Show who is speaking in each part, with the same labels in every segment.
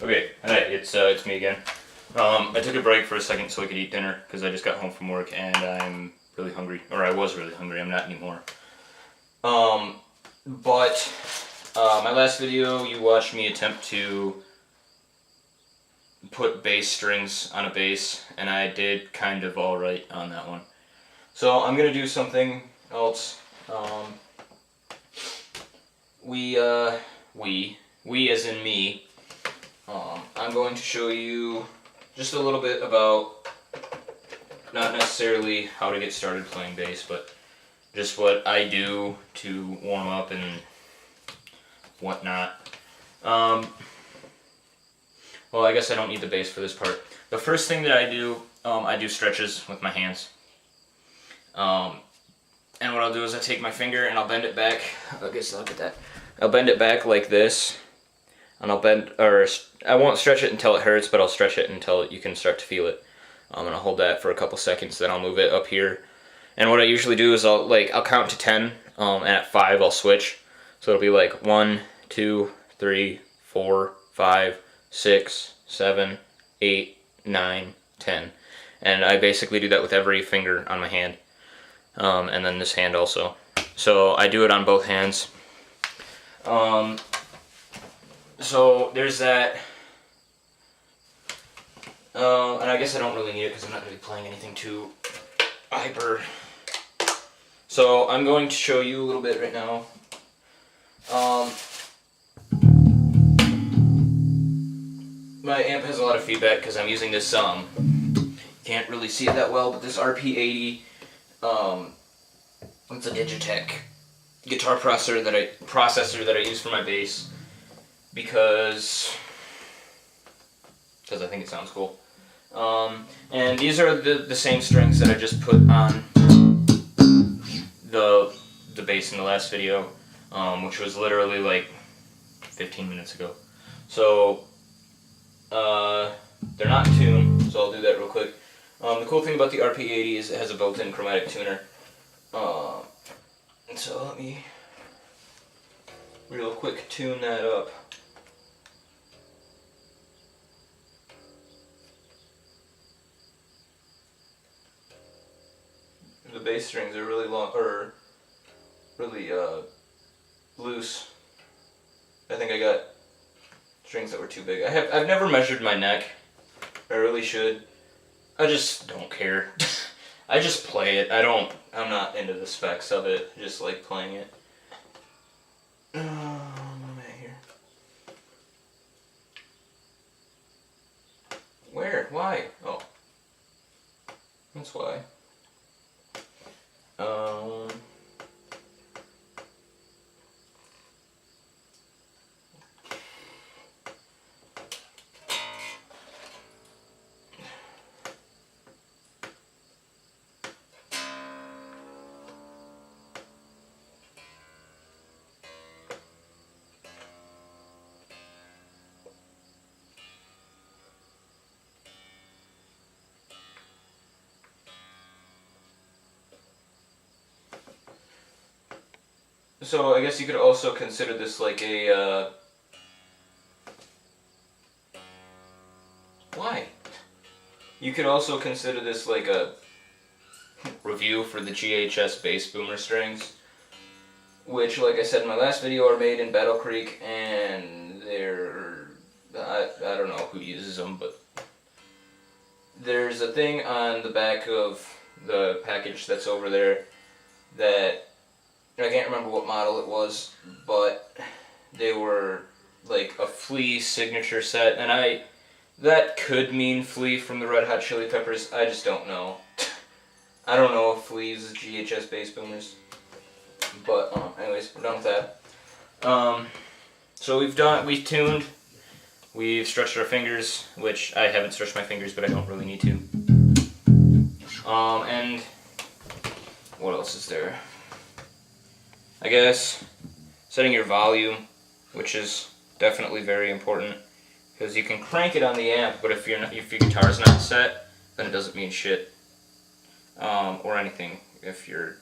Speaker 1: Okay, hi, it's me again. I took a break for a second so I could eat dinner because I just got home from work and I'm really hungry, or I was really hungry. I'm not anymore. But my last video, you watched me attempt to put bass strings on a bass, and I did kind of all right on that one. So I'm gonna do something else. We as in me. I'm going to show you just a little bit about, not necessarily how to get started playing bass, but just what I do to warm up and whatnot. Well, I guess I don't need the bass for this part. The first thing that I do stretches with my hands. And what I'll do is I take my finger and I'll bend it back. Okay, so look at that. I'll bend it back like this. And I won't stretch it until it hurts, but I'll stretch it until you can start to feel it. And I'll hold that for a couple seconds, then I'll move it up here. And what I usually do is I'll count to 10, and at 5 I'll switch. So it'll be like 1, 2, 3, 4, 5, 6, 7, 8, 9, 10. And I basically do that with every finger on my hand. And then this hand also. So I do it on both hands. So there's that, and I guess I don't really need it because I'm not going to be playing anything too hyper. So I'm going to show you a little bit right now. My amp has a lot of feedback because I'm using this, can't really see it that well, but this RP80, it's a Digitech guitar processor that I use for my bass. Because I think it sounds cool. And these are the same strings that I just put on the bass in the last video, which was literally like 15 minutes ago. So they're not tuned, so I'll do that real quick. The cool thing about the RP80 is it has a built-in chromatic tuner. So let me real quick tune that up. The bass strings are really long, or really loose. I think I got strings that were too big. I've never measured my neck. I really should. I just don't care. I just play it. I'm not into the specs of it. I just like playing it. What am I here? Where? Why? Oh. That's why. So I guess you could also consider this like a, why? You could also consider this like a review for the GHS bass boomer strings, which, like I said in my last video, are made in Battle Creek, and they're, I don't know who uses them, but there's a thing on the back of the package that's over there that, I can't remember what model it was, but they were like a Flea signature set, and that could mean Flea from the Red Hot Chili Peppers. I just don't know. I don't know if Flea uses GHS bass boomers, but anyways, we're done with that. So we've tuned, we've stretched our fingers, which I haven't stretched my fingers, but I don't really need to. And what else is there? I guess setting your volume, which is definitely very important, because you can crank it on the amp, but if your guitar's not set, then it doesn't mean shit, or anything. If you're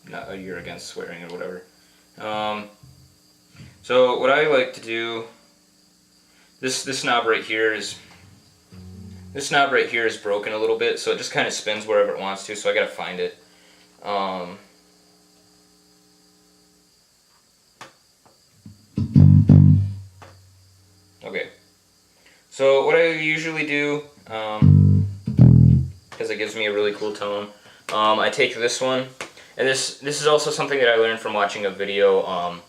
Speaker 1: against swearing or whatever. So what I like to do This knob right here is broken a little bit, so it just kind of spins wherever it wants to. So I gotta find it. Okay. So what I usually do, because it gives me a really cool tone, I take this one, and this is also something that I learned from watching a video.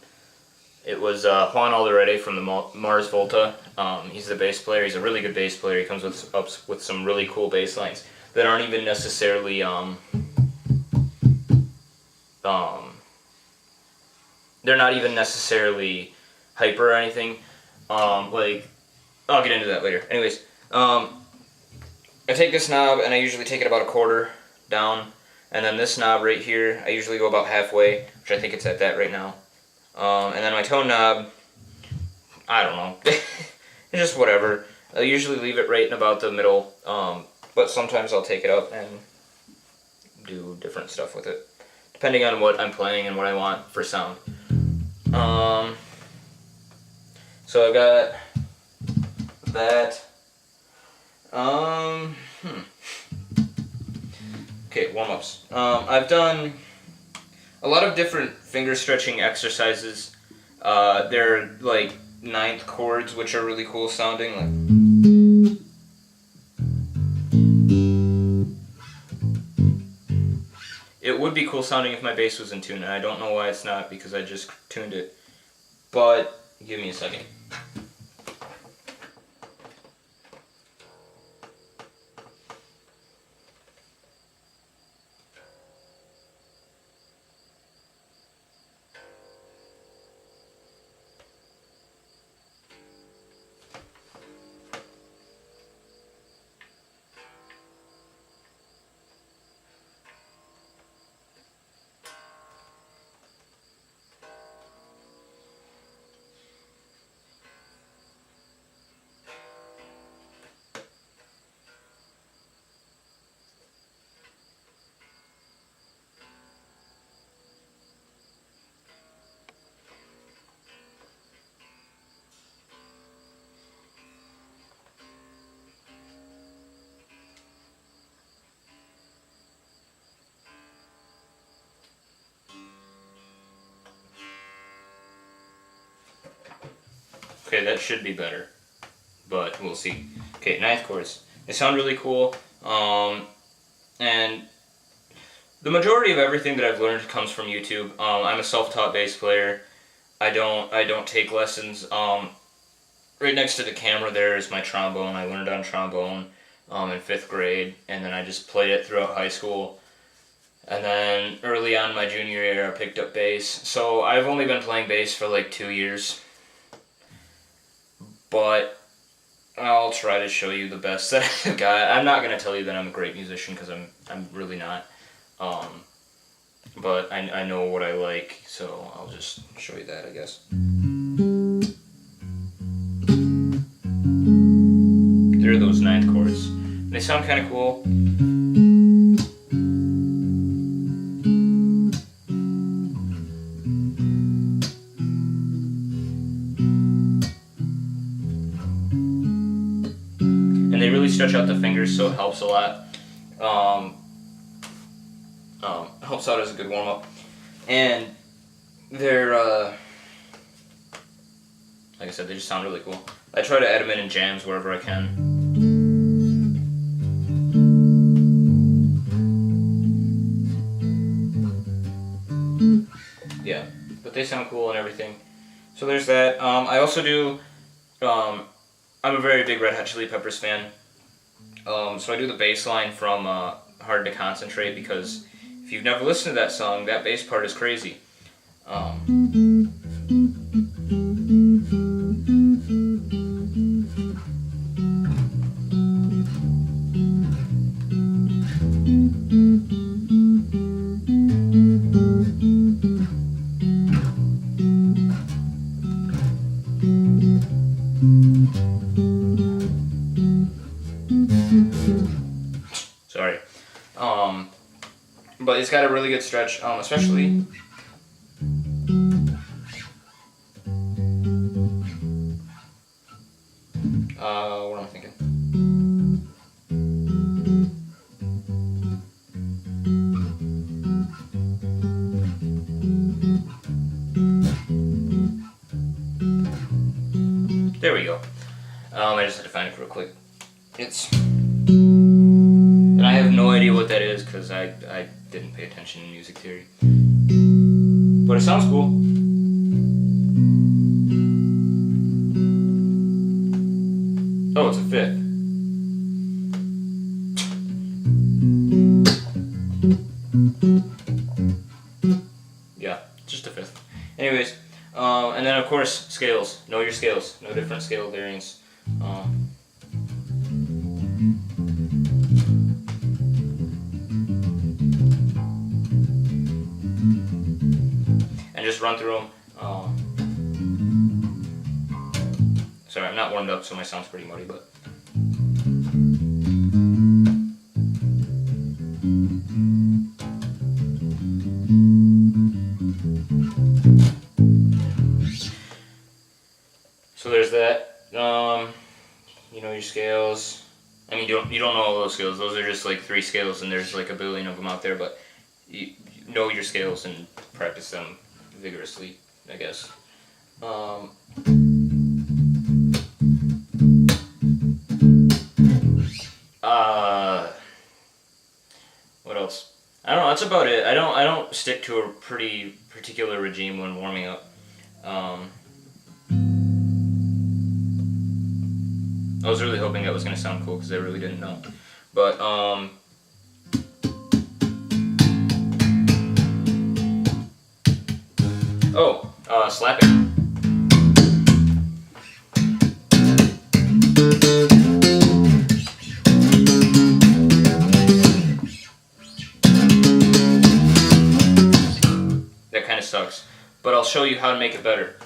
Speaker 1: It was Juan Alderete from the Mars Volta. He's the bass player. He's a really good bass player. He comes with some really cool bass lines that aren't even necessarily they're not even necessarily hyper or anything. Like, I'll get into that later. Anyways, I take this knob and I usually take it about a quarter down, and then this knob right here, I usually go about halfway, which I think it's at that right now. And then my tone knob, I don't know, it's just whatever. I usually leave it right in about the middle, but sometimes I'll take it up and do different stuff with it, depending on what I'm playing and what I want for sound. So I've got that. Okay, warm-ups. I've done a lot of different finger stretching exercises. They're like ninth chords, which are really cool sounding. Like, it would be cool sounding if my bass was in tune, and I don't know why it's not, because I just tuned it. But give me a second. Okay, that should be better, but we'll see. Okay, ninth chords. They sound really cool, and the majority of everything that I've learned comes from YouTube. I'm a self-taught bass player. I don't take lessons. Right next to the camera there is my trombone. I learned on trombone in 5th grade, and then I just played it throughout high school. And then early on in my junior year, I picked up bass. So I've only been playing bass for like 2 years. But I'll try to show you the best that I've got. I'm not going to tell you that I'm a great musician, because I'm really not. But I know what I like, so I'll just show you that, I guess. There are those ninth chords. They sound kind of cool. And they really stretch out the fingers, so it helps a lot. Helps out as a good warm-up. And they're, like I said, they just sound really cool. I try to add them in jams wherever I can. Yeah, but they sound cool and everything. So there's that. I also do, I'm a very big Red Hot Chili Peppers fan. So I do the bass line from Hard to Concentrate, because if you've never listened to that song, that bass part is crazy. Sorry. But it's got a really good stretch, especially. What am I thinking? There we go. I just had to find it real quick. And I have no idea what that is because I didn't pay attention in music theory. But it sounds cool. Oh, it's a fifth. Yeah, just a fifth. Anyways, and then of course scales. Know your scales. No different scale variants. And just run through them. Sorry, I'm not warmed up, so my sound's pretty muddy, but. So there's that. You know your scales. I mean, you don't know all those scales. Those are just like 3 scales, and there's like a billion of them out there. But you know your scales and practice them vigorously, I guess. What else? I don't know. That's about it. I don't stick to a pretty particular regime when warming up. I was really hoping that was gonna sound cool because I really didn't know, but slapping. That kind of sucks, but I'll show you how to make it better.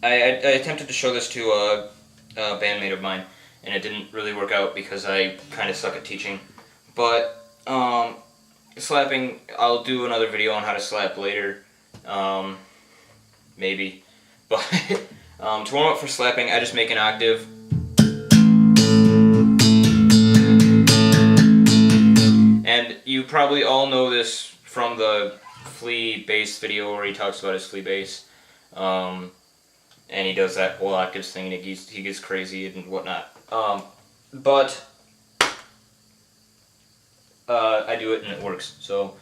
Speaker 1: I attempted to show this to a bandmate of mine, and it didn't really work out because I kind of suck at teaching. But slapping, I'll do another video on how to slap later, maybe. But to warm up for slapping, I just make an octave. And you probably all know this from the Flea bass video where he talks about his Flea bass. And he does that whole octaves thing, and he gets crazy and whatnot. But I do it and it works. So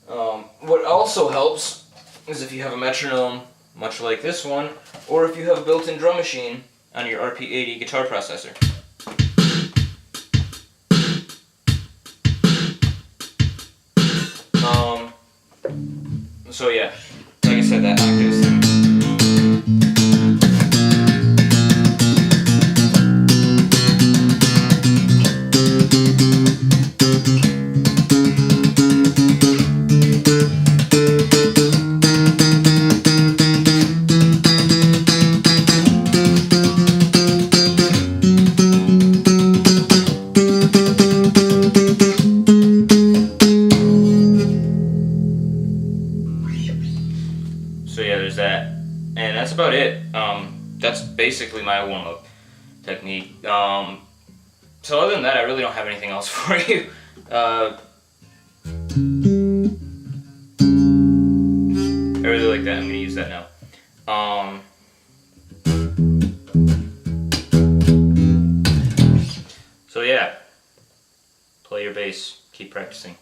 Speaker 1: what also helps is if you have a metronome, much like this one, or if you have a built-in drum machine on your RP80 guitar processor. So yeah, like I said, that octaves thing. So yeah, there's that, and that's about it. That's basically my warm-up technique. So other than that, I really don't have anything else for you. I really like that. I'm gonna use that now. So yeah, play your bass, keep practicing.